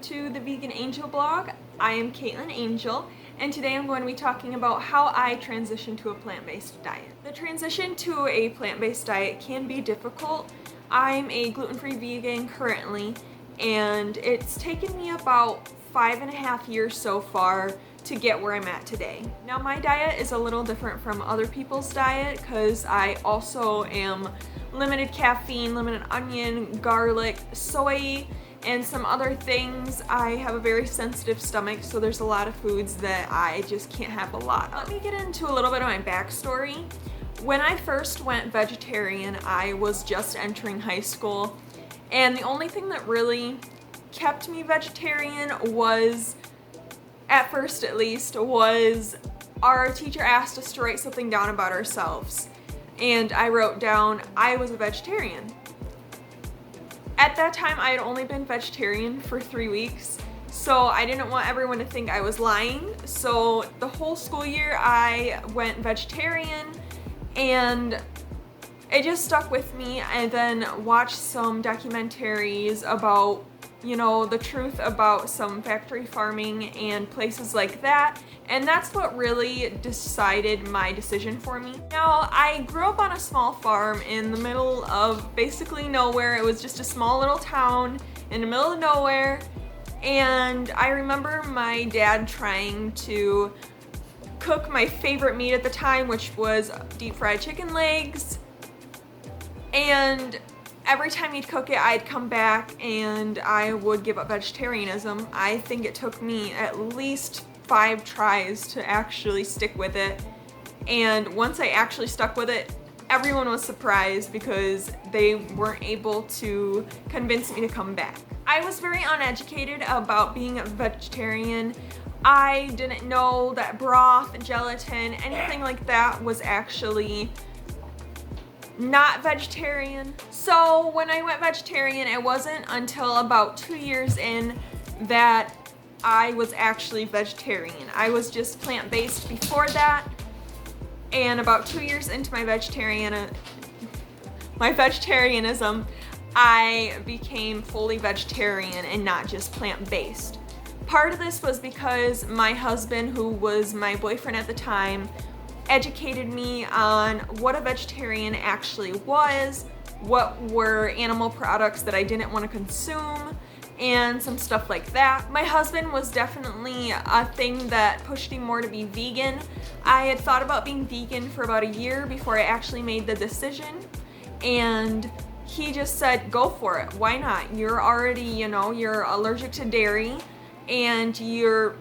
to the Vegan Angel blog. I am Caitlin Angel, and today I'm going to be talking about how I transitioned to a plant-based diet. The transition to a plant-based diet can be difficult. I'm a gluten-free vegan currently, and it's taken me about 5.5 years so far to get where I'm at today. Now my diet is a little different from other people's diet because I also am limited caffeine, limited onion, garlic, soy, and some other things. I have a very sensitive stomach, so there's a lot of foods that I just can't have a lot of. Let me get into a little bit of my backstory. When I first went vegetarian, I was just entering high school, and the only thing that really kept me vegetarian was, at first at least, was our teacher asked us to write something down about ourselves. And I wrote down I was a vegetarian. At that time, I had only been vegetarian for 3 weeks, so I didn't want everyone to think I was lying. So the whole school year I went vegetarian, and it just stuck with me. I then watched some documentaries about, you know, the truth about some factory farming and places like that, and that's what really decided my decision for me. Now, I grew up on a small farm in the middle of basically nowhere. It was just a small little town in the middle of nowhere, and I remember my dad trying to cook my favorite meat at the time, which was deep fried chicken legs, and every time he'd cook it, I'd come back and I would give up vegetarianism. I think it took me at least 5 tries to actually stick with it. And once I actually stuck with it, everyone was surprised because they weren't able to convince me to come back. I was very uneducated about being a vegetarian. I didn't know that broth, gelatin, anything like that was actually not vegetarian. So when I went vegetarian, it wasn't until about 2 years in that I was actually vegetarian. I was just plant-based before that, and about 2 years into my vegetarianism, I became fully vegetarian and not just plant-based. Part of this was because my husband, who was my boyfriend at the time, educated me on what a vegetarian actually was, what were animal products that I didn't want to consume, and some stuff like that. My husband was definitely a thing that pushed me more to be vegan. I had thought about being vegan for about a year before I actually made the decision, and he just said, go for it, why not? You're already, you're allergic to dairy, and you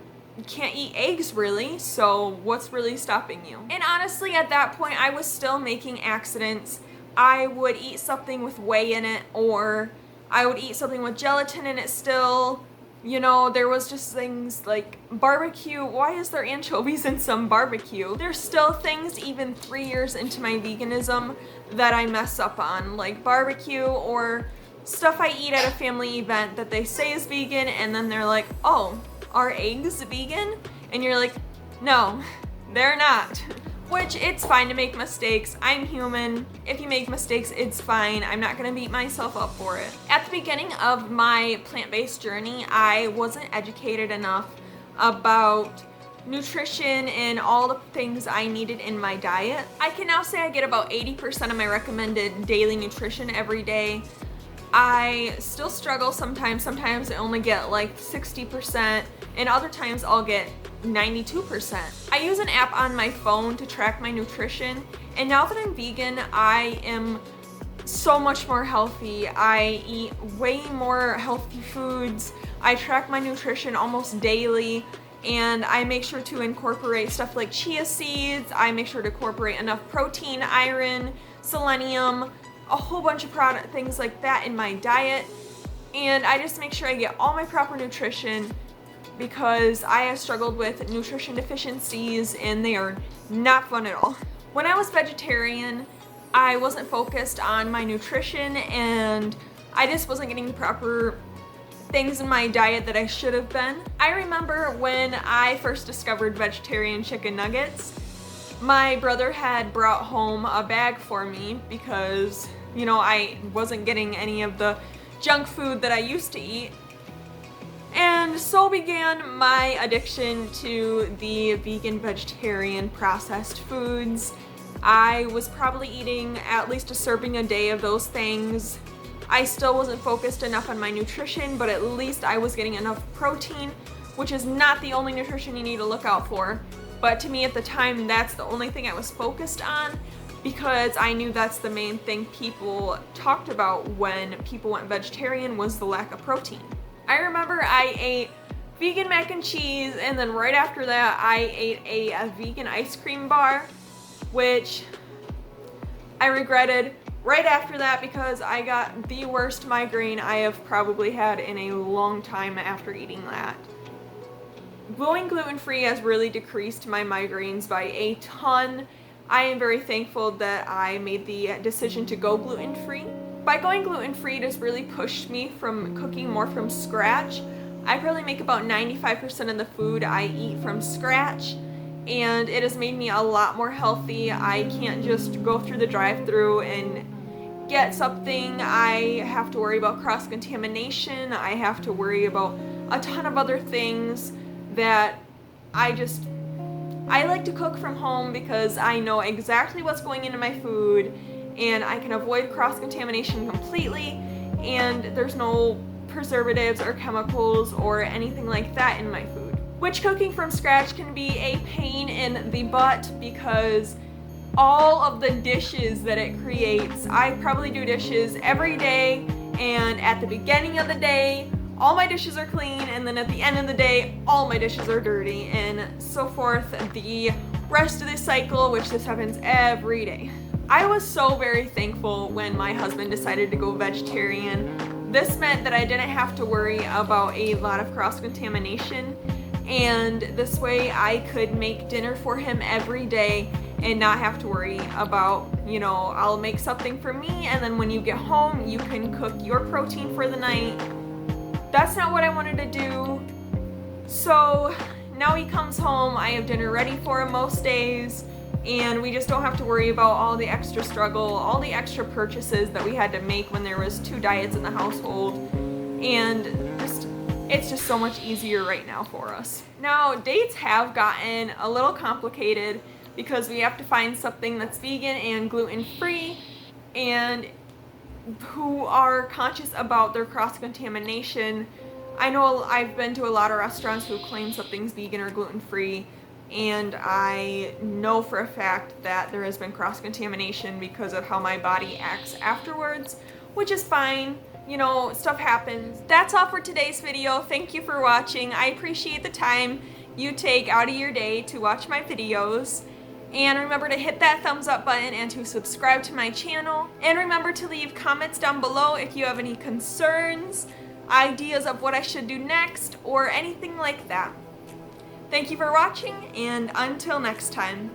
can't eat eggs really, so what's really stopping you? And honestly, at that point, I was still making accidents. I would eat something with whey in it, or I would eat something with gelatin in it still. There was just things like barbecue. Why is there anchovies in some barbecue? There's still things even 3 years into my veganism that I mess up on, like barbecue or stuff I eat at a family event that they say is vegan, and then they're like, oh, are eggs vegan? And you're like, no, they're not. Which, it's fine to make mistakes. I'm human. If you make mistakes, it's fine. I'm not gonna beat myself up for it. At the beginning of my plant-based journey, I wasn't educated enough about nutrition and all the things I needed in my diet. I can now say I get about 80% of my recommended daily nutrition every day. I still struggle sometimes. Sometimes I only get like 60%, and other times I'll get 92%. I use an app on my phone to track my nutrition, and now that I'm vegan, I am so much more healthy. I eat way more healthy foods. I track my nutrition almost daily, and I make sure to incorporate stuff like chia seeds. I make sure to incorporate enough protein, iron, selenium, a whole bunch of things like that in my diet, and I just make sure I get all my proper nutrition because I have struggled with nutrition deficiencies and they are not fun at all. When I was vegetarian, I wasn't focused on my nutrition, and I just wasn't getting the proper things in my diet that I should have been. I remember when I first discovered vegetarian chicken nuggets, my brother had brought home a bag for me because I wasn't getting any of the junk food that I used to eat. And And so began my addiction to the vegan, vegetarian processed foods. I was probably eating at least a serving a day of those things. I still wasn't focused enough on my nutrition, but at least I was getting enough protein, which is not the only nutrition you need to look out for. But to me at the time, that's the only thing I was focused on, because I knew that's the main thing people talked about when people went vegetarian, was the lack of protein. I remember I ate vegan mac and cheese, and then right after that I ate a vegan ice cream bar, which I regretted right after that because I got the worst migraine I have probably had in a long time after eating that. Going gluten-free has really decreased my migraines by a ton. I am very thankful that I made the decision to go gluten-free. By going gluten-free, it has really pushed me from cooking more from scratch. I probably make about 95% of the food I eat from scratch, and it has made me a lot more healthy. I can't just go through the drive-thru and get something. I have to worry about cross-contamination. I have to worry about a ton of other things that I like to cook from home because I know exactly what's going into my food, and I can avoid cross-contamination completely, and there's no preservatives or chemicals or anything like that in my food. Which cooking from scratch can be a pain in the butt because all of the dishes that it creates, I probably do dishes every day, and at the beginning of the day, all my dishes are clean, and then at the end of the day, all my dishes are dirty, and so forth the rest of this cycle, which this happens every day. I was so very thankful when my husband decided to go vegetarian. This meant that I didn't have to worry about a lot of cross-contamination, and this way I could make dinner for him every day and not have to worry about, I'll make something for me, and then when you get home, you can cook your protein for the night. That's not what I wanted to do. So now he comes home, I have dinner ready for him most days, and we just don't have to worry about all the extra struggle, all the extra purchases that we had to make when there was 2 diets in the household, and it's just so much easier right now for us. Now, dates have gotten a little complicated because we have to find something that's vegan and gluten-free and who are conscious about their cross-contamination. I know I've been to a lot of restaurants who claim something's vegan or gluten-free, and I know for a fact that there has been cross-contamination because of how my body acts afterwards, which is fine. Stuff happens. That's all for today's video. Thank you for watching. I appreciate the time you take out of your day to watch my videos. And remember to hit that thumbs up button and to subscribe to my channel. And remember to leave comments down below if you have any concerns, ideas of what I should do next, or anything like that. Thank you for watching, and until next time.